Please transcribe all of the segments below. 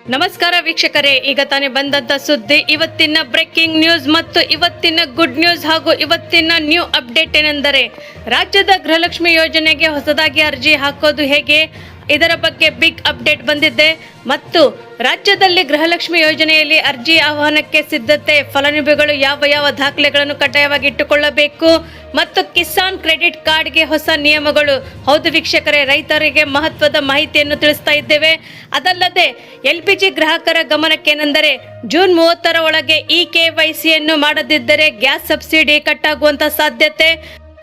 ನಮಸ್ಕಾರ ವೀಕ್ಷಕರೇ, ಈಗ ತಾನೇ ಬಂದಂತ ಸುದ್ದಿ, ಇವತ್ತಿನ ಬ್ರೇಕಿಂಗ್ ನ್ಯೂಸ್ ಮತ್ತು ಇವತ್ತಿನ ಗುಡ್ ನ್ಯೂಸ್ ಹಾಗೂ ಇವತ್ತಿನ ನ್ಯೂ ಅಪ್ಡೇಟ್ ಏನೆಂದರೆ ರಾಜ್ಯದ ಗೃಹಲಕ್ಷ್ಮಿ ಯೋಜನೆಗೆ ಹೊಸದಾಗಿ ಅರ್ಜಿ ಹಾಕೋದು ಹೇಗೆ, ಇದರ ಬಗ್ಗೆ ಬಿಗ್ ಅಪ್ಡೇಟ್ ಬಂದಿದೆ. ಮತ್ತು ರಾಜ್ಯದಲ್ಲಿ ಗೃಹಲಕ್ಷ್ಮಿ ಯೋಜನೆಯಲ್ಲಿ ಅರ್ಜಿ ಆಹ್ವಾನಕ್ಕೆ ಸಿದ್ಧತೆ, ಫಲಾನುಭವಿಗಳು ಯಾವ ದಾಖಲೆಗಳನ್ನು ಕಡ್ಡಾಯವಾಗಿ ಇಟ್ಟುಕೊಳ್ಳಬೇಕು ಮತ್ತು ಕಿಸಾನ್ ಕ್ರೆಡಿಟ್ ಕಾರ್ಡ್ಗೆ ಹೊಸ ನಿಯಮಗಳು. ಹೌದು ವೀಕ್ಷಕರೇ, ರೈತರಿಗೆ ಮಹತ್ವದ ಮಾಹಿತಿಯನ್ನು ತಿಳಿಸ್ತಾ ಇದ್ದೇವೆ. ಅದಲ್ಲದೆ LPG ಗ್ರಾಹಕರ ಗಮನಕ್ಕೇನೆಂದರೆ ಜೂನ್ 30ರ ಒಳಗೆ KYCಯನ್ನು ಮಾಡದಿದ್ದರೆ ಗ್ಯಾಸ್ ಸಬ್ಸಿಡಿ ಕಟ್ ಆಗುವಂತ ಸಾಧ್ಯತೆ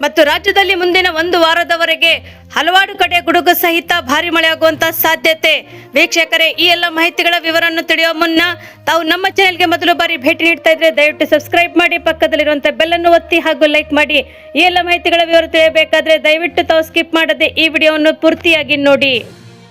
ಮತ್ತು ರಾಜ್ಯದಲ್ಲಿ ಮುಂದಿನ 1 ವಾರದವರೆಗೆ ಹಲವಾರು ಕಡೆ ಗುಡುಗು ಸಹಿತ ಭಾರಿ ಮಳೆ ಆಗುವಂತ ಸಾಧ್ಯತೆ. ವೀಕ್ಷಕರೇ, ಈ ಎಲ್ಲ ಮಾಹಿತಿಗಳ ವಿವರವನ್ನು ತಿಳಿಯುವ ಮುನ್ನ ತಾವು ನಮ್ಮ ಚಾನೆಲ್ಗೆ ಮೊದಲು ಬಾರಿ ಭೇಟಿ ನೀಡ್ತಾ ಇದ್ರೆ ದಯವಿಟ್ಟು ಸಬ್ಸ್ಕ್ರೈಬ್ ಮಾಡಿ, ಪಕ್ಕದಲ್ಲಿರುವಂತಹ ಬೆಲ್ ಅನ್ನು ಒತ್ತಿ ಹಾಗೂ ಲೈಕ್ ಮಾಡಿ. ಈ ಎಲ್ಲ ಮಾಹಿತಿಗಳ ವಿವರ ತಿಳಿಯಬೇಕಾದ್ರೆ ದಯವಿಟ್ಟು ತಾವು ಸ್ಕಿಪ್ ಮಾಡದೆ ಈ ವಿಡಿಯೋವನ್ನು ಪೂರ್ತಿಯಾಗಿ ನೋಡಿ.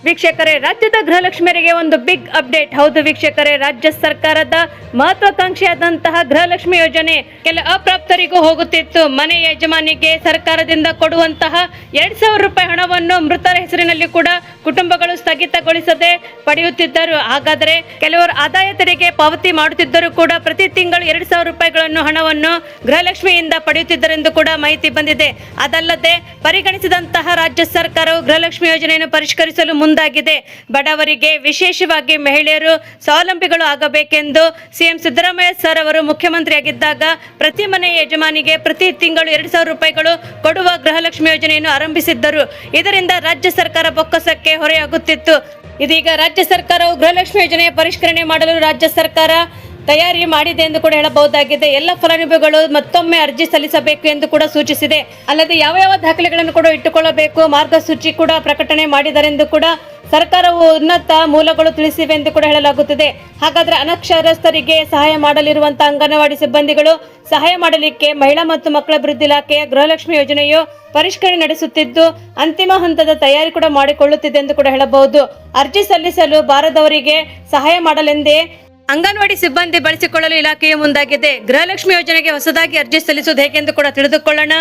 ವೀಕ್ಷಕರೇ, ರಾಜ್ಯದ ಗೃಹಲಕ್ಷ್ಮಿಯರಿಗೆ ಒಂದು ಬಿಗ್ ಅಪ್ಡೇಟ್. ಹೌದು ವೀಕ್ಷಕರೇ, ರಾಜ್ಯ ಸರ್ಕಾರದ ಮಹತ್ವಾಕಾಂಕ್ಷೆಯಾದಂತಹ ಗೃಹಲಕ್ಷ್ಮಿ ಯೋಜನೆ ಕೆಲ ಅಪ್ರಾಪ್ತರಿಗೂ ಹೋಗುತ್ತಿತ್ತು. ಮನೆ ಯಜಮಾನಿಗೆ ಸರ್ಕಾರದಿಂದ ಕೊಡುವಂತಹ 2,000 ರೂಪಾಯಿ ಹಣವನ್ನು ಮೃತರ ಹೆಸರಿನಲ್ಲಿ ಕೂಡ ಕುಟುಂಬಗಳು ಸ್ಥಗಿತಗೊಳಿಸದೆ ಪಡೆಯುತ್ತಿದ್ದರು. ಹಾಗಾದರೆ ಕೆಲವರು ಆದಾಯ ತೆರಿಗೆ ಪಾವತಿ ಮಾಡುತ್ತಿದ್ದರೂ ಕೂಡ ಪ್ರತಿ ತಿಂಗಳು 2,000 ರೂಪಾಯಿಗಳನ್ನು ಹಣವನ್ನು ಗೃಹಲಕ್ಷ್ಮಿಯಿಂದ ಪಡೆಯುತ್ತಿದ್ದರೆಂದು ಕೂಡ ಮಾಹಿತಿ ಬಂದಿದೆ. ಅದಲ್ಲದೆ ಪರಿಗಣಿಸಿದಂತಹ ರಾಜ್ಯ ಸರ್ಕಾರವು ಗೃಹಲಕ್ಷ್ಮಿ ಯೋಜನೆಯನ್ನು ಪರಿಷ್ಕರಿಸಲು ಮುಂದಾಗಿದೆ. ಬಡವರಿಗೆ, ವಿಶೇಷವಾಗಿ ಮಹಿಳೆಯರು ಸ್ವಾವಲಂಬಿಗಳು ಆಗಬೇಕೆಂದು ಸಿಎಂ ಸಿದ್ದರಾಮಯ್ಯ ಸರ್ ಅವರು ಮುಖ್ಯಮಂತ್ರಿಯಾಗಿದ್ದಾಗ ಪ್ರತಿ ಮನೆ ಯಜಮಾನಿಗೆ ಪ್ರತಿ ತಿಂಗಳು 2,000 ರೂಪಾಯಿಗಳು ಕೊಡುವ ಗೃಹಲಕ್ಷ್ಮಿ ಯೋಜನೆಯನ್ನು ಆರಂಭಿಸಿದ್ದರು. ಇದರಿಂದ ರಾಜ್ಯ ಸರ್ಕಾರ ಬೊಕ್ಕಸಕ್ಕೆ ಹೊರೆಯಾಗುತ್ತಿತ್ತು. ಇದೀಗ ರಾಜ್ಯ ಸರ್ಕಾರವು ಗೃಹಲಕ್ಷ್ಮಿ ಯೋಜನೆಯ ಪರಿಷ್ಕರಣೆ ಮಾಡಲು ರಾಜ್ಯ ಸರ್ಕಾರ ತಯಾರಿ ಮಾಡಿದೆ ಎಂದು ಕೂಡ ಹೇಳಬಹುದಾಗಿದೆ. ಎಲ್ಲ ಫಲಾನುಭವಿಗಳು ಮತ್ತೊಮ್ಮೆ ಅರ್ಜಿ ಸಲ್ಲಿಸಬೇಕು ಎಂದು ಕೂಡ ಸೂಚಿಸಿದೆ. ಅಲ್ಲದೆ ಯಾವ ದಾಖಲೆಗಳನ್ನು ಕೂಡ ಇಟ್ಟುಕೊಳ್ಳಬೇಕು, ಮಾರ್ಗಸೂಚಿ ಕೂಡ ಪ್ರಕಟಣೆ ಮಾಡಿದರೆಂದು ಕೂಡ ಸರ್ಕಾರವು ಉನ್ನತ ಮೂಲಗಳು ತಿಳಿಸಿವೆ ಎಂದು ಕೂಡ ಹೇಳಲಾಗುತ್ತಿದೆ. ಹಾಗಾದ್ರೆ ಅನಕ್ಷರಸ್ಥರಿಗೆ ಸಹಾಯ ಮಾಡಲಿರುವಂತಹ ಅಂಗನವಾಡಿ ಸಿಬ್ಬಂದಿಗಳು ಸಹಾಯ ಮಾಡಲಿಕ್ಕೆ ಮಹಿಳಾ ಮತ್ತು ಮಕ್ಕಳ ಅಭಿವೃದ್ಧಿ ಇಲಾಖೆಯ ಗೃಹಲಕ್ಷ್ಮಿ ಯೋಜನೆಯು ಪರಿಷ್ಕರಣೆ ನಡೆಸುತ್ತಿದ್ದು ಅಂತಿಮ ಹಂತದ ತಯಾರಿ ಕೂಡ ಮಾಡಿಕೊಳ್ಳುತ್ತಿದೆ ಎಂದು ಕೂಡ ಹೇಳಬಹುದು. ಅರ್ಜಿ ಸಲ್ಲಿಸಲು ಬಾರದವರಿಗೆ ಸಹಾಯ ಮಾಡಲೆಂದೇ ಅಂಗನವಾಡಿ ಸಿಬ್ಬಂದಿ ಬಳಸಿಕೊಳ್ಳಲು ಇಲಾಖೆಯು ಮುಂದಾಗಿದೆ. ಗೃಹಲಕ್ಷ್ಮಿ ಯೋಜನೆಗೆ ಹೊಸದಾಗಿ ಅರ್ಜಿ ಸಲ್ಲಿಸುವುದು ಹೇಗೆಂದು ಕೂಡ ತಿಳಿದುಕೊಳ್ಳೋಣ.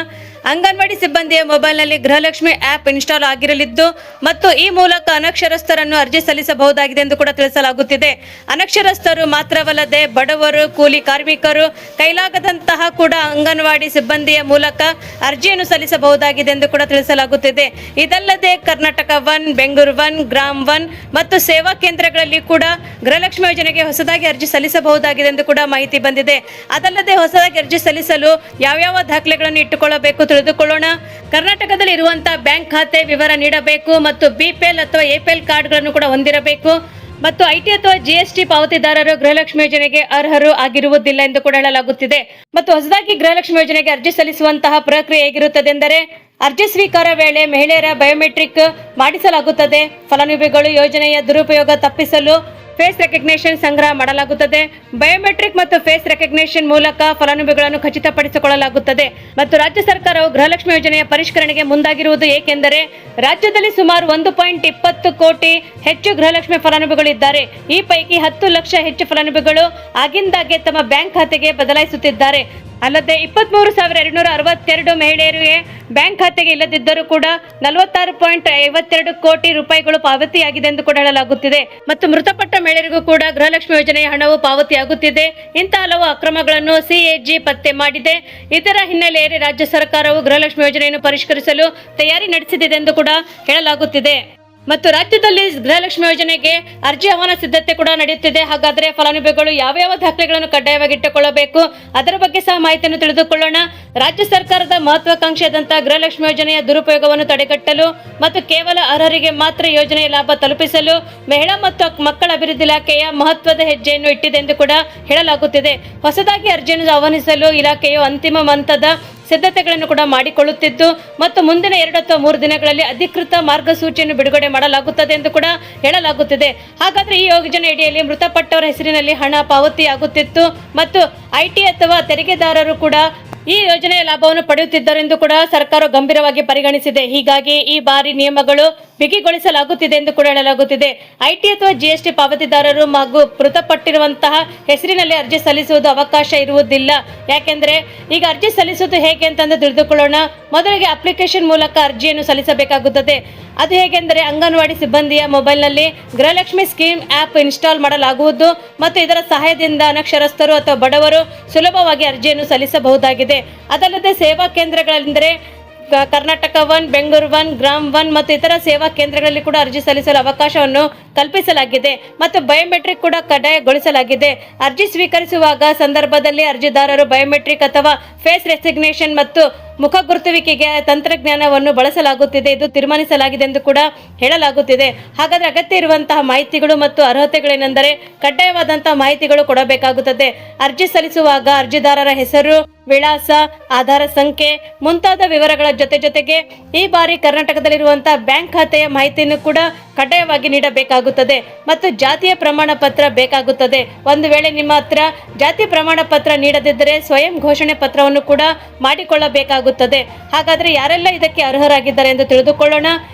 ಅಂಗನವಾಡಿ ಸಿಬ್ಬಂದಿಯ ಮೊಬೈಲ್ನಲ್ಲಿ ಗೃಹಲಕ್ಷ್ಮಿ ಆಪ್ ಇನ್ಸ್ಟಾಲ್ ಆಗಿರಲಿದ್ದು ಮತ್ತು ಈ ಮೂಲಕ ಅನಕ್ಷರಸ್ಥರನ್ನು ಅರ್ಜಿ ಸಲ್ಲಿಸಬಹುದಾಗಿದೆ ಎಂದು ಕೂಡ ತಿಳಿಸಲಾಗುತ್ತಿದೆ. ಅನಕ್ಷರಸ್ಥರು ಮಾತ್ರವಲ್ಲದೆ ಬಡವರು, ಕೂಲಿ ಕಾರ್ಮಿಕರು, ಕೈಲಾಗದಂತಹ ಕೂಡ ಅಂಗನವಾಡಿ ಸಿಬ್ಬಂದಿಯ ಮೂಲಕ ಅರ್ಜಿಯನ್ನು ಸಲ್ಲಿಸಬಹುದಾಗಿದೆ ಎಂದು ಕೂಡ ತಿಳಿಸಲಾಗುತ್ತಿದೆ. ಇದಲ್ಲದೆ ಕರ್ನಾಟಕ 1, ಬೆಂಗಳೂರು 1, ಗ್ರಾಮ್ 1 ಮತ್ತು ಸೇವಾ ಕೇಂದ್ರಗಳಲ್ಲಿ ಕೂಡ ಗೃಹಲಕ್ಷ್ಮಿ ಯೋಜನೆಗೆ ಹೊಸದಾಗಿ ಅರ್ಜಿ ಸಲ್ಲಿಸಬಹುದಾಗಿದೆ ಎಂದು ಕೂಡ ಮಾಹಿತಿ ಬಂದಿದೆ. ಅದಲ್ಲದೆ ಹೊಸದಾಗಿ ಅರ್ಜಿ ಸಲ್ಲಿಸಲು ಯಾವ ದಾಖಲೆಗಳನ್ನು ಇಟ್ಟುಕೊಳ್ಳಬೇಕು ತಿಳಿದುಕೊಳ್ಳೋಣ. ಕರ್ನಾಟಕದಲ್ಲಿ ಇರುವಂತಹ ಬ್ಯಾಂಕ್ ಖಾತೆ ವಿವರ ನೀಡಬೇಕು ಮತ್ತು BPL ಅಥವಾ APL ಕಾರ್ಡ್ಗಳನ್ನು ಕೂಡ ಹೊಂದಿರಬೇಕು ಮತ್ತು IT ಅಥವಾ GST ಪಾವತಿದಾರರು ಗೃಹಲಕ್ಷ್ಮಿ ಯೋಜನೆಗೆ ಅರ್ಹರು ಆಗಿರುವುದಿಲ್ಲ ಎಂದು ಕೂಡ ಹೇಳಲಾಗುತ್ತಿದೆ. ಮತ್ತು ಹೊಸದಾಗಿ ಗೃಹಲಕ್ಷ್ಮಿ ಯೋಜನೆಗೆ ಅರ್ಜಿ ಸಲ್ಲಿಸುವಂತಹ ಪ್ರಕ್ರಿಯೆ ಹೇಗಿರುತ್ತದೆ ಎಂದರೆ ಅರ್ಜಿ ಸ್ವೀಕಾರ ವೇಳೆ ಮಹಿಳೆಯರ ಬಯೋಮೆಟ್ರಿಕ್ ಮಾಡಿಸಲಾಗುತ್ತದೆ. ಫಲಾನುಭವಿಗಳು ಯೋಜನೆಯ ದುರುಪಯೋಗ ತಪ್ಪಿಸಲು ಫೇಸ್ ರೆಕಗ್ನಿಷನ್ ಸಂಗ್ರಹ ಮಾಡಲಾಗುತ್ತದೆ. ಬಯೋಮೆಟ್ರಿಕ್ ಮತ್ತು ಫೇಸ್ ರೆಕಗ್ನಿಷನ್ ಮೂಲಕ ಫಲಾನುಭವಿಗಳನ್ನು ಖಚಿತಪಡಿಸಿಕೊಳ್ಳಲಾಗುತ್ತದೆ. ಮತ್ತು ರಾಜ್ಯ ಸರ್ಕಾರವು ಗೃಹಲಕ್ಷ್ಮಿ ಯೋಜನೆಯ ಪರಿಷ್ಕರಣೆಗೆ ಮುಂದಾಗಿರುವುದು ಏಕೆಂದರೆ ರಾಜ್ಯದಲ್ಲಿ ಸುಮಾರು 1.20 ಕೋಟಿ ಹೆಚ್ಚು ಗೃಹಲಕ್ಷ್ಮಿ ಫಲಾನುಭವಿಗಳಿದ್ದಾರೆ. ಈ ಪೈಕಿ 10 ಲಕ್ಷ ಹೆಚ್ಚು ಫಲಾನುಭವಿಗಳು ಆಗಿಂದಾಗೆ ತಮ್ಮ ಬ್ಯಾಂಕ್ ಖಾತೆಗೆ ಬದಲಾಯಿಸುತ್ತಿದ್ದಾರೆ. ಅಲ್ಲದೆ 23,262 ಮಹಿಳೆಯರಿಗೆ ಬ್ಯಾಂಕ್ ಖಾತೆಗೆ ಇಲ್ಲದಿದ್ದರೂ ಕೂಡ 46.52 ಕೋಟಿ ರೂಪಾಯಿಗಳು ಪಾವತಿಯಾಗಿದೆ ಎಂದು ಕೂಡ ಹೇಳಲಾಗುತ್ತಿದೆ. ಮತ್ತು ಮೃತಪಟ್ಟ ಮಹಿಳೆಯರಿಗೂ ಕೂಡ ಗೃಹಲಕ್ಷ್ಮಿ ಯೋಜನೆಯ ಹಣವು ಪಾವತಿಯಾಗುತ್ತಿದೆ. ಇಂತಹ ಹಲವು ಅಕ್ರಮಗಳನ್ನು CAG ಪತ್ತೆ ಮಾಡಿದೆ. ಇದರ ಹಿನ್ನೆಲೆಯಲ್ಲಿ ರಾಜ್ಯ ಸರ್ಕಾರವು ಗೃಹಲಕ್ಷ್ಮಿ ಯೋಜನೆಯನ್ನು ಪರಿಷ್ಕರಿಸಲು ತಯಾರಿ ನಡೆಸಿದೆ ಎಂದು ಕೂಡ ಹೇಳಲಾಗುತ್ತಿದೆ. ಮತ್ತು ರಾಜ್ಯದಲ್ಲಿ ಗೃಹಲಕ್ಷ್ಮಿ ಯೋಜನೆಗೆ ಅರ್ಜಿ ಆಹ್ವಾನ ಸಿದ್ಧತೆ ಕೂಡ ನಡೆಯುತ್ತಿದೆ. ಹಾಗಾದರೆ ಫಲಾನುಭವಿಗಳು ಯಾವ ದಾಖಲೆಗಳನ್ನು ಕಡ್ಡಾಯವಾಗಿ ಇಟ್ಟುಕೊಳ್ಳಬೇಕು, ಅದರ ಬಗ್ಗೆ ಸಹ ಮಾಹಿತಿಯನ್ನು ತಿಳಿದುಕೊಳ್ಳೋಣ. ರಾಜ್ಯ ಸರ್ಕಾರದ ಮಹತ್ವಾಕಾಂಕ್ಷೆಯಾದಂತಹ ಗೃಹಲಕ್ಷ್ಮಿ ಯೋಜನೆಯ ದುರುಪಯೋಗವನ್ನು ತಡೆಗಟ್ಟಲು ಮತ್ತು ಕೇವಲ ಅರ್ಹರಿಗೆ ಮಾತ್ರ ಯೋಜನೆಯ ಲಾಭ ತಲುಪಿಸಲು ಮಹಿಳಾ ಮತ್ತು ಮಕ್ಕಳ ಅಭಿವೃದ್ಧಿ ಇಲಾಖೆಯ ಮಹತ್ವದ ಹೆಜ್ಜೆಯನ್ನು ಇಟ್ಟಿದೆ ಎಂದು ಕೂಡ ಹೇಳಲಾಗುತ್ತಿದೆ. ಹೊಸದಾಗಿ ಅರ್ಜಿಯನ್ನು ಆಹ್ವಾನಿಸಲು ಇಲಾಖೆಯು ಅಂತಿಮ ಹಂತದ ಸಿದ್ಧತೆಗಳನ್ನು ಕೂಡ ಮಾಡಿಕೊಳ್ಳುತ್ತಿದ್ದು ಮತ್ತು ಮುಂದಿನ 2 ಅಥವಾ 3 ದಿನಗಳಲ್ಲಿ ಅಧಿಕೃತ ಮಾರ್ಗಸೂಚಿಯನ್ನು ಬಿಡುಗಡೆ ಮಾಡಲಾಗುತ್ತದೆ ಎಂದು ಕೂಡ ಹೇಳಲಾಗುತ್ತಿದೆ. ಹಾಗಾದ್ರೆ ಈ ಯೋಜನೆ ಅಡಿಯಲ್ಲಿ ಮೃತಪಟ್ಟವರ ಹೆಸರಿನಲ್ಲಿ ಹಣ ಪಾವತಿಯಾಗುತ್ತಿತ್ತು ಮತ್ತು IT ಅಥವಾ ತೆರಿಗೆದಾರರು ಕೂಡ ಈ ಯೋಜನೆಯ ಲಾಭವನ್ನು ಪಡೆಯುತ್ತಿದ್ದರೆಂದು ಕೂಡ ಸರ್ಕಾರ ಗಂಭೀರವಾಗಿ ಪರಿಗಣಿಸಿದೆ. ಹೀಗಾಗಿ ಈ ಬಾರಿ ನಿಯಮಗಳು ಬಿಗಿಗೊಳಿಸಲಾಗುತ್ತಿದೆ ಎಂದು ಕೂಡ ಹೇಳಲಾಗುತ್ತಿದೆ. IT ಅಥವಾ GST ಪಾವತಿದಾರರು ಹಾಗೂ ಮೃತಪಟ್ಟಿರುವಂತಹ ಹೆಸರಿನಲ್ಲಿ ಅರ್ಜಿ ಸಲ್ಲಿಸುವುದು ಅವಕಾಶ ಇರುವುದಿಲ್ಲ. ಯಾಕೆಂದ್ರೆ ಈಗ ಅರ್ಜಿ ಸಲ್ಲಿಸುವುದು ಹೇಗೆ ಅಂತ ತಿಳಿದುಕೊಳ್ಳೋಣ. ಮೊದಲಿಗೆ ಅಪ್ಲಿಕೇಶನ್ ಮೂಲಕ ಅರ್ಜಿಯನ್ನು ಸಲ್ಲಿಸಬೇಕಾಗುತ್ತದೆ. ಅದು ಹೇಗೆಂದರೆ ಅಂಗನವಾಡಿ ಸಿಬ್ಬಂದಿಯ ಮೊಬೈಲ್ನಲ್ಲಿ ಗೃಹಲಕ್ಷ್ಮಿ ಸ್ಕೀಮ್ ಆ್ಯಪ್ ಇನ್ಸ್ಟಾಲ್ ಮಾಡಲಾಗುವುದು ಮತ್ತು ಇದರ ಸಹಾಯದಿಂದ ಅನಕ್ಷರಸ್ಥರು ಅಥವಾ ಬಡವರು ಸುಲಭವಾಗಿ ಅರ್ಜಿಯನ್ನು ಸಲ್ಲಿಸಬಹುದಾಗಿದೆ. ಅದಲ್ಲದೆ ಸೇವಾ ಕೇಂದ್ರಗಳೆಂದರೆ ಕರ್ನಾಟಕ 1, ಬೆಂಗಳೂರು 1, ಗ್ರಾಮ್ 1 ಮತ್ತು ಇತರ ಸೇವಾ ಕೇಂದ್ರಗಳಲ್ಲಿ ಕೂಡ ಅರ್ಜಿ ಸಲ್ಲಿಸಲು ಅವಕಾಶವನ್ನು ಕಲ್ಪಿಸಲಾಗಿದೆ ಮತ್ತು ಬಯೋಮೆಟ್ರಿಕ್ ಕೂಡ ಕಡ್ಡಾಯಗೊಳಿಸಲಾಗಿದೆ. ಅರ್ಜಿ ಸ್ವೀಕರಿಸುವಾಗ ಸಂದರ್ಭದಲ್ಲಿ ಅರ್ಜಿದಾರರು ಬಯೋಮೆಟ್ರಿಕ್ ಅಥವಾ ಫೇಸ್ ರೆಸಿಗ್ನೇಷನ್ ಮತ್ತು ಮುಖಗುರುತುವಿಕೆಗೆ ತಂತ್ರಜ್ಞಾನವನ್ನು ಬಳಸಲಾಗುತ್ತಿದೆ ಇದು ತೀರ್ಮಾನಿಸಲಾಗಿದೆ ಎಂದು ಕೂಡ ಹೇಳಲಾಗುತ್ತಿದೆ. ಹಾಗಾದರೆ ಅಗತ್ಯ ಇರುವಂತಹ ಮಾಹಿತಿಗಳು ಮತ್ತು ಅರ್ಹತೆಗಳೇನೆಂದರೆ ಕಡ್ಡಾಯವಾದಂತಹ ಮಾಹಿತಿಗಳು ಕೊಡಬೇಕಾಗುತ್ತದೆ. ಅರ್ಜಿ ಸಲ್ಲಿಸುವಾಗ ಅರ್ಜಿದಾರರ ಹೆಸರು, ವಿಳಾಸ, ಆಧಾರ ಸಂಖ್ಯೆ ಮುಂತಾದ ವಿವರಗಳ ಜೊತೆಗೆ ಈ ಬಾರಿ ಕರ್ನಾಟಕದಲ್ಲಿರುವಂತಹ ಬ್ಯಾಂಕ್ ಖಾತೆಯ ಮಾಹಿತಿಯನ್ನು ಕೂಡ ಕಡ್ಡಾಯವಾಗಿ ನೀಡಬೇಕಾಗುತ್ತದೆ ಮತ್ತು ಜಾತಿಯ ಪ್ರಮಾಣ ಪತ್ರ ಬೇಕಾಗುತ್ತದೆ. ಒಂದು ವೇಳೆ ನಿಮ್ಮ ಹತ್ರ ಜಾತಿ ಪ್ರಮಾಣ ಪತ್ರ ನೀಡದಿದ್ದರೆ ಸ್ವಯಂ ಘೋಷಣೆ ಪತ್ರವನ್ನು ಕೂಡ ಮಾಡಿಕೊಳ್ಳಬೇಕಾಗುತ್ತದೆ. ಹಾಗಾದರೆ ಯಾರೆಲ್ಲ ಇದಕ್ಕೆ ಅರ್ಹರಾಗಿದ್ದಾರೆ ಎಂದು ತಿಳಿದುಕೊಳ್ಳೋಣ.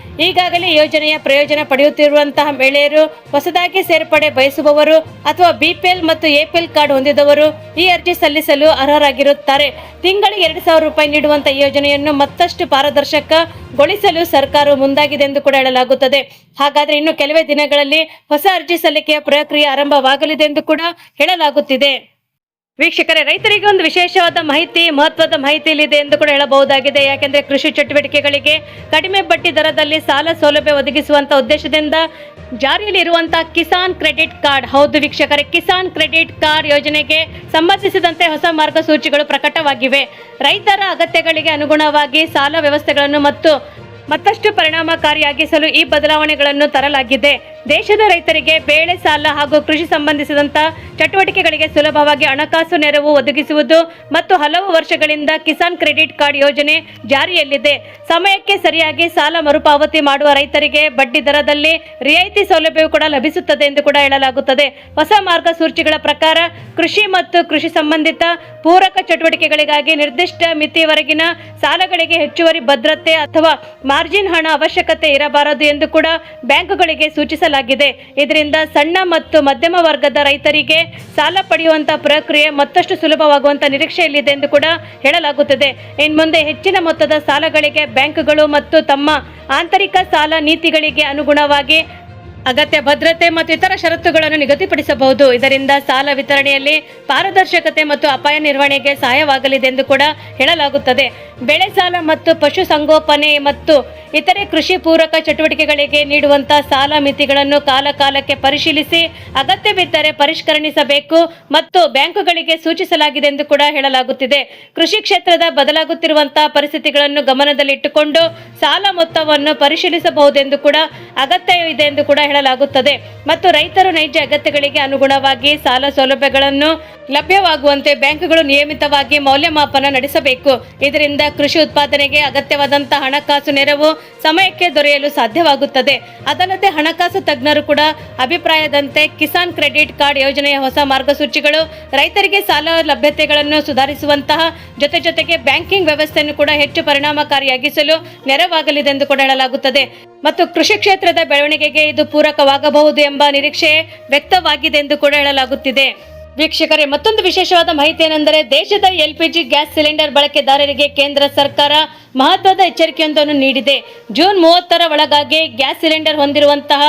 ಈಗಾಗಲೇ ಯೋಜನೆಯ ಪ್ರಯೋಜನ ಪಡೆಯುತ್ತಿರುವಂತಹ ಮಹಿಳೆಯರು, ಹೊಸದಾಗಿ ಸೇರ್ಪಡೆ ಬಯಸುವವರು ಅಥವಾ BPL ಮತ್ತು APL ಕಾರ್ಡ್ ಹೊಂದಿದವರು ಈ ಅರ್ಜಿ ಸಲ್ಲಿಸಲು ಅರ್ಹರಾಗಿರುತ್ತಾರೆ. ತಿಂಗಳಿಗೆ 2,000 ರೂಪಾಯಿ ನೀಡುವಂತಹ ಈ ಯೋಜನೆಯನ್ನು ಮತ್ತಷ್ಟು ಪಾರದರ್ಶಕಗೊಳಿಸಲು ಸರ್ಕಾರವು ಮುಂದಾಗಿದೆ ಎಂದು ಕೂಡ ಹೇಳಲಾಗುತ್ತದೆ. ಹಾಗಾದರೆ ಇನ್ನು ಕೆಲವೇ ದಿನಗಳಲ್ಲಿ ಹೊಸ ಅರ್ಜಿ ಸಲ್ಲಿಕೆಯ ಪ್ರಕ್ರಿಯೆ ಆರಂಭವಾಗಲಿದೆ ಎಂದು ಕೂಡ ಹೇಳಲಾಗುತ್ತಿದೆ. ವೀಕ್ಷಕರೇ, ರೈತರಿಗೆ ಒಂದು ವಿಶೇಷವಾದ ಮಾಹಿತಿ, ಮಹತ್ವದ ಮಾಹಿತಿ ಇಲ್ಲಿದೆ ಎಂದು ಕೂಡ ಹೇಳಬಹುದಾಗಿದೆ. ಯಾಕೆಂದರೆ ಕೃಷಿ ಚಟುವಟಿಕೆಗಳಿಗೆ ಕಡಿಮೆ ಬಡ್ಡಿ ದರದಲ್ಲಿ ಸಾಲ ಸೌಲಭ್ಯ ಒದಗಿಸುವಂತಹ ಉದ್ದೇಶದಿಂದ ಜಾರಿಯಲ್ಲಿ ಇರುವಂತಹ ಕಿಸಾನ್ ಕ್ರೆಡಿಟ್ ಕಾರ್ಡ್, ಹೌದು ವೀಕ್ಷಕರೇ, ಕಿಸಾನ್ ಕ್ರೆಡಿಟ್ ಕಾರ್ಡ್ ಯೋಜನೆಗೆ ಸಂಬಂಧಿಸಿದಂತೆ ಹೊಸ ಮಾರ್ಗಸೂಚಿಗಳು ಪ್ರಕಟವಾಗಿವೆ. ರೈತರ ಅಗತ್ಯಗಳಿಗೆ ಅನುಗುಣವಾಗಿ ಸಾಲ ವ್ಯವಸ್ಥೆಗಳನ್ನು ಮತ್ತಷ್ಟು ಪರಿಣಾಮಕಾರಿಯಾಗಿಸಲು ಈ ಬದಲಾವಣೆಗಳನ್ನು ತರಲಾಗಿದೆ. ದೇಶದ ರೈತರಿಗೆ ಬೇಳೆ ಸಾಲ ಹಾಗೂ ಕೃಷಿ ಸಂಬಂಧಿಸಿದಂಥ ಚಟುವಟಿಕೆಗಳಿಗೆ ಸುಲಭವಾಗಿ ಹಣಕಾಸು ನೆರವು ಒದಗಿಸುವುದು ಮತ್ತು ಹಲವು ವರ್ಷಗಳಿಂದ ಕಿಸಾನ್ ಕ್ರೆಡಿಟ್ ಕಾರ್ಡ್ ಯೋಜನೆ ಜಾರಿಯಲ್ಲಿದೆ. ಸಮಯಕ್ಕೆ ಸರಿಯಾಗಿ ಸಾಲ ಮರುಪಾವತಿ ಮಾಡುವ ರೈತರಿಗೆ ಬಡ್ಡಿ ದರದಲ್ಲಿ ರಿಯಾಯಿತಿ ಸೌಲಭ್ಯವು ಕೂಡ ಲಭಿಸುತ್ತದೆ ಎಂದು ಕೂಡ ಹೇಳಲಾಗುತ್ತದೆ. ಹೊಸ ಮಾರ್ಗಸೂಚಿಗಳ ಪ್ರಕಾರ ಕೃಷಿ ಮತ್ತು ಕೃಷಿ ಸಂಬಂಧಿತ ಪೂರಕ ಚಟುವಟಿಕೆಗಳಿಗಾಗಿ ನಿರ್ದಿಷ್ಟ ಮಿತಿಯವರೆಗಿನ ಸಾಲಗಳಿಗೆ ಹೆಚ್ಚುವರಿ ಭದ್ರತೆ ಅಥವಾ ಮಾರ್ಜಿನ್ ಹಣ ಅವಶ್ಯಕತೆ ಇರಬಾರದು ಎಂದು ಕೂಡ ಬ್ಯಾಂಕುಗಳಿಗೆ ಸೂಚಿಸಲಾಗಿದೆ. ಇದರಿಂದ ಸಣ್ಣ ಮತ್ತು ಮಧ್ಯಮ ವರ್ಗದ ರೈತರಿಗೆ ಸಾಲ ಪಡೆಯುವಂತಹ ಪ್ರಕ್ರಿಯೆ ಮತ್ತಷ್ಟು ಸುಲಭವಾಗುವಂತ ನಿರೀಕ್ಷೆಯಲ್ಲಿದೆ ಎಂದು ಕೂಡ ಹೇಳಲಾಗುತ್ತದೆ. ಇನ್ನು ಮುಂದೆ ಹೆಚ್ಚಿನ ಮೊತ್ತದ ಸಾಲಗಳಿಗೆ ಬ್ಯಾಂಕುಗಳು ಮತ್ತು ತಮ್ಮ ಆಂತರಿಕ ಸಾಲ ನೀತಿಗಳಿಗೆ ಅನುಗುಣವಾಗಿ ಅಗತ್ಯ ಭದ್ರತೆ ಮತ್ತು ಇತರ ಷರತ್ತುಗಳನ್ನು ನಿಗದಿಪಡಿಸಬಹುದು. ಇದರಿಂದ ಸಾಲ ವಿತರಣೆಯಲ್ಲಿ ಪಾರದರ್ಶಕತೆ ಮತ್ತು ಅಪಾಯ ನಿರ್ವಹಣೆಗೆ ಸಹಾಯವಾಗಲಿದೆ ಎಂದು ಕೂಡ ಹೇಳಲಾಗುತ್ತದೆ. ಬೆಳೆ ಸಾಲ ಮತ್ತು ಪಶು ಸಂಗೋಪನೆ ಮತ್ತು ಇತರೆ ಕೃಷಿ ಪೂರಕ ಚಟುವಟಿಕೆಗಳಿಗೆ ನೀಡುವಂತಹ ಸಾಲ ಮಿತಿಗಳನ್ನು ಕಾಲಕಾಲಕ್ಕೆ ಪರಿಶೀಲಿಸಿ ಅಗತ್ಯವಿದ್ದರೆ ಪರಿಷ್ಕರಿಸಬೇಕು ಮತ್ತು ಬ್ಯಾಂಕುಗಳಿಗೆ ಸೂಚಿಸಲಾಗಿದೆ ಎಂದು ಕೂಡ ಹೇಳಲಾಗುತ್ತಿದೆ. ಕೃಷಿ ಕ್ಷೇತ್ರದ ಬದಲಾಗುತ್ತಿರುವಂತಹ ಪರಿಸ್ಥಿತಿಗಳನ್ನು ಗಮನದಲ್ಲಿಟ್ಟುಕೊಂಡು ಸಾಲ ಮೊತ್ತವನ್ನು ಪರಿಶೀಲಿಸಬಹುದೆಂದು ಕೂಡ ಅಗತ್ಯವಿದೆ ಎಂದು ಕೂಡ ಹೇಳಲಾಗುತ್ತದೆ ಮತ್ತು ರೈತರು ನೈಜ ಅಗತ್ಯಗಳಿಗೆ ಅನುಗುಣವಾಗಿ ಸಾಲ ಸೌಲಭ್ಯಗಳನ್ನು ಲಭ್ಯವಾಗುವಂತೆ ಬ್ಯಾಂಕುಗಳು ನಿಯಮಿತವಾಗಿ ಮೌಲ್ಯಮಾಪನ ನಡೆಸಬೇಕು. ಇದರಿಂದ ಕೃಷಿ ಉತ್ಪಾದನೆಗೆ ಅಗತ್ಯವಾದಂತಹ ಹಣಕಾಸು ನೆರವು ಸಮಯಕ್ಕೆ ದೊರೆಯಲು ಸಾಧ್ಯವಾಗುತ್ತದೆ. ಅದಲ್ಲದೆ ಹಣಕಾಸು ತಜ್ಞರು ಕೂಡ ಅಭಿಪ್ರಾಯದಂತೆ ಕಿಸಾನ್ ಕ್ರೆಡಿಟ್ ಕಾರ್ಡ್ ಯೋಜನೆಯ ಹೊಸ ಮಾರ್ಗಸೂಚಿಗಳು ರೈತರಿಗೆ ಸಾಲ ಲಭ್ಯತೆಗಳನ್ನು ಸುಧಾರಿಸುವಂತಹ ಜೊತೆಗೆ ಬ್ಯಾಂಕಿಂಗ್ ವ್ಯವಸ್ಥೆಯನ್ನು ಕೂಡ ಹೆಚ್ಚು ಪರಿಣಾಮಕಾರಿಯಾಗಿಸಲು ನೆರವಾಗಲಿದೆ ಎಂದು ಕೂಡ ಹೇಳಲಾಗುತ್ತದೆ ಮತ್ತು ಕೃಷಿ ಕ್ಷೇತ್ರದ ಬೆಳವಣಿಗೆಗೆ ಇದು ಪೂರಕವಾಗಬಹುದು ಎಂಬ ನಿರೀಕ್ಷೆ ವ್ಯಕ್ತವಾಗಿದೆ ಎಂದು ಕೂಡ ಹೇಳಲಾಗುತ್ತಿದೆ. ವೀಕ್ಷಕರೇ, ಮತ್ತೊಂದು ವಿಶೇಷವಾದ ಮಾಹಿತಿ ಏನೆಂದರೆ ದೇಶದ LPG ಗ್ಯಾಸ್ ಸಿಲಿಂಡರ್ ಬಳಕೆದಾರರಿಗೆ ಕೇಂದ್ರ ಸರ್ಕಾರ ಮಹತ್ವದ ಎಚ್ಚರಿಕೆಯೊಂದನ್ನು ನೀಡಿದೆ. ಜೂನ್ 30ರ ಒಳಗಾಗಿ ಗ್ಯಾಸ್ ಸಿಲಿಂಡರ್ ಹೊಂದಿರುವಂತಹ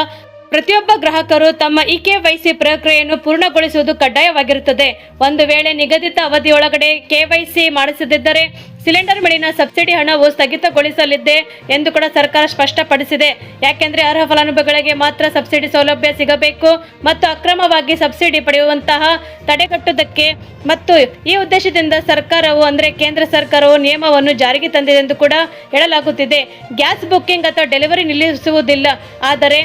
ಪ್ರತಿಯೊಬ್ಬ ಗ್ರಾಹಕರು ತಮ್ಮ KYC ಪ್ರಕ್ರಿಯೆಯನ್ನು ಪೂರ್ಣಗೊಳಿಸುವುದು ಕಡ್ಡಾಯವಾಗಿರುತ್ತದೆ. ಒಂದು ವೇಳೆ ನಿಗದಿತ ಅವಧಿಯೊಳಗಡೆ KYC ಮಾಡಿಸದಿದ್ದರೆ ಸಿಲಿಂಡರ್ ಮೇಲಿನ ಸಬ್ಸಿಡಿ ಹಣವು ಸ್ಥಗಿತಗೊಳಿಸಲಿದೆ ಎಂದು ಕೂಡ ಸರ್ಕಾರ ಸ್ಪಷ್ಟಪಡಿಸಿದೆ. ಯಾಕೆಂದರೆ ಅರ್ಹ ಫಲಾನುಭವಿಗಳಿಗೆ ಮಾತ್ರ ಸಬ್ಸಿಡಿ ಸೌಲಭ್ಯ ಸಿಗಬೇಕು ಮತ್ತು ಅಕ್ರಮವಾಗಿ ಸಬ್ಸಿಡಿ ಪಡೆಯುವಂತಹ ತಡೆಗಟ್ಟುವುದಕ್ಕೆ ಮತ್ತು ಈ ಉದ್ದೇಶದಿಂದ ಸರ್ಕಾರವು ಅಂದರೆ ಕೇಂದ್ರ ಸರ್ಕಾರವು ನಿಯಮವನ್ನು ಜಾರಿಗೆ ತಂದಿದೆ ಎಂದು ಕೂಡ ಹೇಳಲಾಗುತ್ತಿದೆ. ಗ್ಯಾಸ್ ಬುಕ್ಕಿಂಗ್ ಅಥವಾ ಡೆಲಿವರಿ ನಿಲ್ಲಿಸುವುದಿಲ್ಲ, ಆದರೆ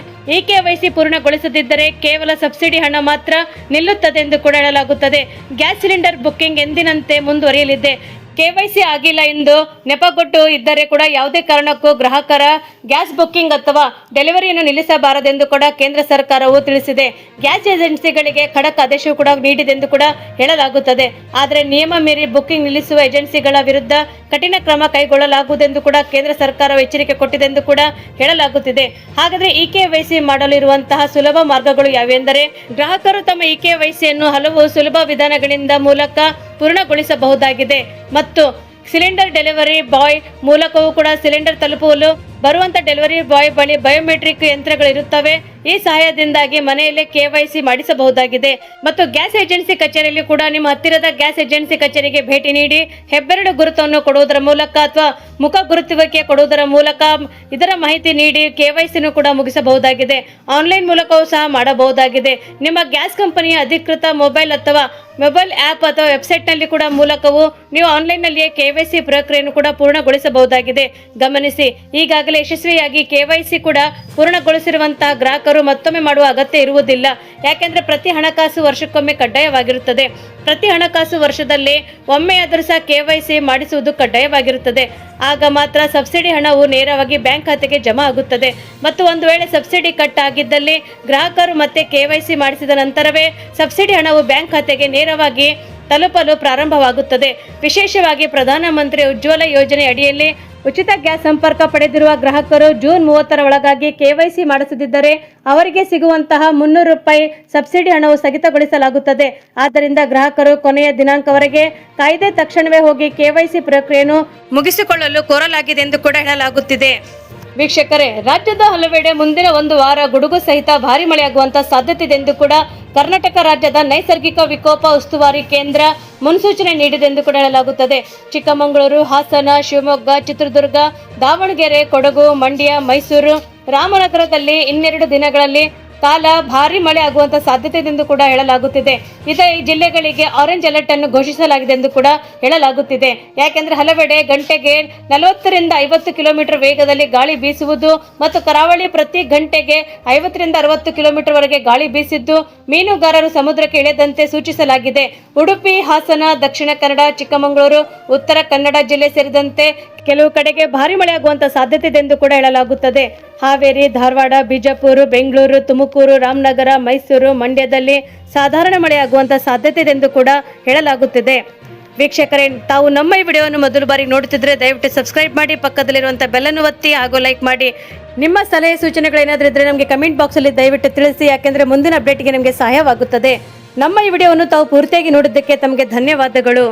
KYC ಪೂರ್ಣಗೊಳಿಸದಿದ್ದರೆ ಕೇವಲ ಸಬ್ಸಿಡಿ ಹಣ ಮಾತ್ರ ನಿಲ್ಲುತ್ತದೆ ಎಂದು ಕೂಡ ಹೇಳಲಾಗುತ್ತದೆ. ಗ್ಯಾಸ್ ಸಿಲಿಂಡರ್ ಬುಕ್ಕಿಂಗ್ ಎಂದಿನಂತೆ ಮುಂದುವರಿಯಲಿದೆ. KYC ಆಗಿಲ್ಲ ಎಂದು ನೆಪಗೊಟ್ಟು ಇದ್ದರೆ ಕೂಡ ಯಾವುದೇ ಕಾರಣಕ್ಕೂ ಗ್ರಾಹಕರ ಗ್ಯಾಸ್ ಬುಕ್ಕಿಂಗ್ ಅಥವಾ ಡೆಲಿವರಿಯನ್ನು ನಿಲ್ಲಿಸಬಾರದೆಂದು ಕೂಡ ಕೇಂದ್ರ ಸರ್ಕಾರವು ತಿಳಿಸಿದೆ. ಗ್ಯಾಸ್ ಏಜೆನ್ಸಿಗಳಿಗೆ ಖಡಕ್ ಆದೇಶವು ಕೂಡ ನೀಡಿದೆ ಎಂದು ಕೂಡ ಹೇಳಲಾಗುತ್ತದೆ. ಆದರೆ ನಿಯಮ ಮೀರಿ ಬುಕ್ಕಿಂಗ್ ನಿಲ್ಲಿಸುವ ಏಜೆನ್ಸಿಗಳ ವಿರುದ್ಧ ಕಠಿಣ ಕ್ರಮ ಕೈಗೊಳ್ಳಲಾಗುವುದೆಂದು ಕೂಡ ಕೇಂದ್ರ ಸರ್ಕಾರವು ಎಚ್ಚರಿಕೆ ಕೊಟ್ಟಿದೆ ಎಂದು ಕೂಡ ಹೇಳಲಾಗುತ್ತಿದೆ. ಹಾಗಾದರೆ KYC ಮಾಡಲು ಇರುವಂತಹ ಸುಲಭ ಮಾರ್ಗಗಳು ಯಾವೆಂದರೆ ಗ್ರಾಹಕರು ತಮ್ಮ KYCಯನ್ನು ಹಲವು ಸುಲಭ ವಿಧಾನಗಳಿಂದ ಮೂಲಕ ಪೂರ್ಣಗೊಳಿಸಬಹುದಾಗಿದೆ ಮತ್ತು ಸಿಲಿಂಡರ್ ಡೆಲಿವರಿ ಬಾಯ್ ಮೂಲಕವೂ ಕೂಡ ಸಿಲಿಂಡರ್ ತಲುಪಲು ಬರುವಂತ ಡೆಲಿವರಿ ಬಾಯ್ ಬಳಿ ಬಯೋಮೆಟ್ರಿಕ್ ಯಂತ್ರಗಳು ಇರುತ್ತವೆ. ಈ ಸಹಾಯದಿಂದಾಗಿ ಮನೆಯಲ್ಲೇ KYC ಮಾಡಿಸಬಹುದಾಗಿದೆ. ಮತ್ತು ಗ್ಯಾಸ್ ಏಜೆನ್ಸಿ ಕಚೇರಿಯಲ್ಲಿ ಕೂಡ ನಿಮ್ಮ ಹತ್ತಿರದ ಗ್ಯಾಸ್ ಏಜೆನ್ಸಿ ಕಚೇರಿಗೆ ಭೇಟಿ ನೀಡಿ ಹೆಬ್ಬೆರಳು ಗುರುತನ್ನು ಕೊಡುವುದರ ಮೂಲಕ ಅಥವಾ ಮುಖ ಗುರುತುವಿಕೆ ಕೊಡುವುದರ ಮೂಲಕ ಇದರ ಮಾಹಿತಿ ನೀಡಿ KYCನೂ ಕೂಡ ಮುಗಿಸಬಹುದಾಗಿದೆ. ಆನ್ಲೈನ್ ಮೂಲಕವೂ ಸಹ ಮಾಡಬಹುದಾಗಿದೆ. ನಿಮ್ಮ ಗ್ಯಾಸ್ ಕಂಪನಿಯ ಅಧಿಕೃತ ಮೊಬೈಲ್ ಅಥವಾ ಮೊಬೈಲ್ ಆ್ಯಪ್ ಅಥವಾ ವೆಬ್ಸೈಟ್ನಲ್ಲಿ ಕೂಡ ಮೂಲಕವೂ ನೀವು ಆನ್ಲೈನ್ನಲ್ಲಿಯೇ KYC ಪ್ರಕ್ರಿಯೆಯನ್ನು ಕೂಡ ಪೂರ್ಣಗೊಳಿಸಬಹುದಾಗಿದೆ. ಗಮನಿಸಿ, ಈಗಾಗಲೇ ಯಶಸ್ವಿಯಾಗಿ KYC ಕೂಡ ಪೂರ್ಣಗೊಳಿಸಿರುವಂತಹ ಗ್ರಾಹಕರು ಮತ್ತೊಮ್ಮೆ ಮಾಡುವ ಅಗತ್ಯ ಇರುವುದಿಲ್ಲ. ಯಾಕೆಂದರೆ ಪ್ರತಿ ಹಣಕಾಸು ವರ್ಷಕ್ಕೊಮ್ಮೆ ಕಡ್ಡಾಯವಾಗಿರುತ್ತದೆ. ಪ್ರತಿ ಹಣಕಾಸು ವರ್ಷದಲ್ಲಿ ಒಮ್ಮೆಯಾದರೂ ಸಹ KYC ಮಾಡಿಸುವುದು ಕಡ್ಡಾಯವಾಗಿರುತ್ತದೆ. ಆಗ ಮಾತ್ರ ಸಬ್ಸಿಡಿ ಹಣವು ನೇರವಾಗಿ ಬ್ಯಾಂಕ್ ಖಾತೆಗೆ ಜಮಾ ಆಗುತ್ತದೆ. ಮತ್ತು ಒಂದು ವೇಳೆ ಸಬ್ಸಿಡಿ ಕಟ್ ಆಗಿದ್ದಲ್ಲಿ ಗ್ರಾಹಕರು ಮತ್ತೆ KYC ಮಾಡಿಸಿದ ನಂತರವೇ ಸಬ್ಸಿಡಿ ಹಣವು ಬ್ಯಾಂಕ್ ಖಾತೆಗೆ ನೇರವಾಗಿ ತಲುಪಲು ಪ್ರಾರಂಭವಾಗುತ್ತದೆ. ವಿಶೇಷವಾಗಿ ಪ್ರಧಾನಮಂತ್ರಿ ಉಜ್ವಲ ಯೋಜನೆ ಅಡಿಯಲ್ಲಿ ಉಚಿತ ಗ್ಯಾಸ್ ಸಂಪರ್ಕ ಪಡೆದಿರುವ ಗ್ರಾಹಕರು ಜೂನ್ 30ರ ಒಳಗಾಗಿ KYC ಮಾಡಿಸದಿದ್ದರೆ ಅವರಿಗೆ ಸಿಗುವಂತಹ ₹300 ಸಬ್ಸಿಡಿ ಹಣವು ಸ್ಥಗಿತಗೊಳಿಸಲಾಗುತ್ತದೆ. ಆದ್ದರಿಂದ ಗ್ರಾಹಕರು ಕೊನೆಯ ದಿನಾಂಕವರೆಗೆ ಕಾಯ್ದೆ ತಕ್ಷಣವೇ ಹೋಗಿ KYC ಪ್ರಕ್ರಿಯೆಯನ್ನು ಮುಗಿಸಿಕೊಳ್ಳಲು ಕೋರಲಾಗಿದೆ ಎಂದು ಕೂಡ ಹೇಳಲಾಗುತ್ತಿದೆ. ವೀಕ್ಷಕರೇ, ರಾಜ್ಯದ ಹಲವೆಡೆ ಮುಂದಿನ ಒಂದು ವಾರ ಗುಡುಗು ಸಹಿತ ಭಾರಿ ಮಳೆಯಾಗುವಂತಹ ಸಾಧ್ಯತೆ ಇದೆ ಎಂದು ಕೂಡ ಕರ್ನಾಟಕ ರಾಜ್ಯದ ನೈಸರ್ಗಿಕ ವಿಕೋಪ ಉಸ್ತುವಾರಿ ಕೇಂದ್ರ ಮುನ್ಸೂಚನೆ ನೀಡಿದೆ ಎಂದು ಕೂಡ ಹೇಳಲಾಗುತ್ತದೆ. ಚಿಕ್ಕಮಗಳೂರು, ಹಾಸನ, ಶಿವಮೊಗ್ಗ, ಚಿತ್ರದುರ್ಗ, ದಾವಣಗೆರೆ, ಕೊಡಗು, ಮಂಡ್ಯ, ಮೈಸೂರು, ರಾಮನಗರದಲ್ಲಿ ಇನ್ನೆರಡು ದಿನಗಳಲ್ಲಿ ಕಾಲ ಭಾರಿ ಮಳೆ ಆಗುವಂತ ಸಾಧ್ಯತೆ ಇದೆ ಎಂದು ಕೂಡ ಹೇಳಲಾಗುತ್ತಿದೆ. ಈ ಜಿಲ್ಲೆಗಳಿಗೆ ಆರೆಂಜ್ ಅಲರ್ಟ್ ಅನ್ನು ಘೋಷಿಸಲಾಗಿದೆ ಎಂದು ಕೂಡ ಹೇಳಲಾಗುತ್ತಿದೆ. ಯಾಕೆಂದ್ರೆ ಹಲವೆಡೆ ಗಂಟೆಗೆ 40ರಿಂದ 50 ಕಿಲೋಮೀಟರ್ ವೇಗದಲ್ಲಿ ಗಾಳಿ ಬೀಸುವುದು ಮತ್ತು ಕರಾವಳಿ ಪ್ರತಿ ಗಂಟೆಗೆ 50ರಿಂದ 60 ಕಿಲೋಮೀಟರ್ ವರೆಗೆ ಗಾಳಿ ಬೀಸಿದ್ದು ಮೀನುಗಾರರು ಸಮುದ್ರಕ್ಕೆ ಇಳಿಯದಂತೆ ಸೂಚಿಸಲಾಗಿದೆ. ಉಡುಪಿ, ಹಾಸನ, ದಕ್ಷಿಣ ಕನ್ನಡ, ಚಿಕ್ಕಮಗಳೂರು, ಉತ್ತರ ಕನ್ನಡ ಜಿಲ್ಲೆ ಸೇರಿದಂತೆ ಕೆಲವು ಕಡೆಗೆ ಭಾರಿ ಮಳೆಯಾಗುವಂತ ಸಾಧ್ಯತೆ ಇದೆ ಎಂದು ಕೂಡ ಹೇಳಲಾಗುತ್ತದೆ. ಹಾವೇರಿ, ಧಾರವಾಡ, ಬಿಜಾಪುರ, ಬೆಂಗಳೂರು, ತುಮಕೂರು, ರಾಮನಗರ, ಮೈಸೂರು, ಮಂಡ್ಯದಲ್ಲಿ ಸಾಧಾರಣ ಮಳೆಯಾಗುವಂತ ಸಾಧ್ಯತೆ ಇದೆ ಎಂದು ಕೂಡ ಹೇಳಲಾಗುತ್ತಿದೆ. ವೀಕ್ಷಕರೇ, ತಾವು ನಮ್ಮ ಈ ವಿಡಿಯೋವನ್ನು ಮೊದಲು ಬಾರಿಗೆ ನೋಡುತ್ತಿದ್ದರೆ ದಯವಿಟ್ಟು ಸಬ್ಸ್ಕ್ರೈಬ್ ಮಾಡಿ, ಪಕ್ಕದಲ್ಲಿರುವಂಥ ಬೆಲ್ಲನ್ನು ಒತ್ತಿ ಹಾಗೂ ಲೈಕ್ ಮಾಡಿ. ನಿಮ್ಮ ಸಲಹೆ ಸೂಚನೆಗಳೇನಾದರೂ ಇದ್ದರೆ ನಮಗೆ ಕಮೆಂಟ್ ಬಾಕ್ಸಲ್ಲಿ ದಯವಿಟ್ಟು ತಿಳಿಸಿ. ಯಾಕೆಂದರೆ ಮುಂದಿನ ಅಪ್ಡೇಟ್ಗೆ ನಮಗೆ ಸಹಾಯವಾಗುತ್ತದೆ. ನಮ್ಮ ಈ ವಿಡಿಯೋವನ್ನು ತಾವು ಪೂರ್ತಿಯಾಗಿ ನೋಡಿದ್ದಕ್ಕೆ ತಮಗೆ ಧನ್ಯವಾದಗಳು.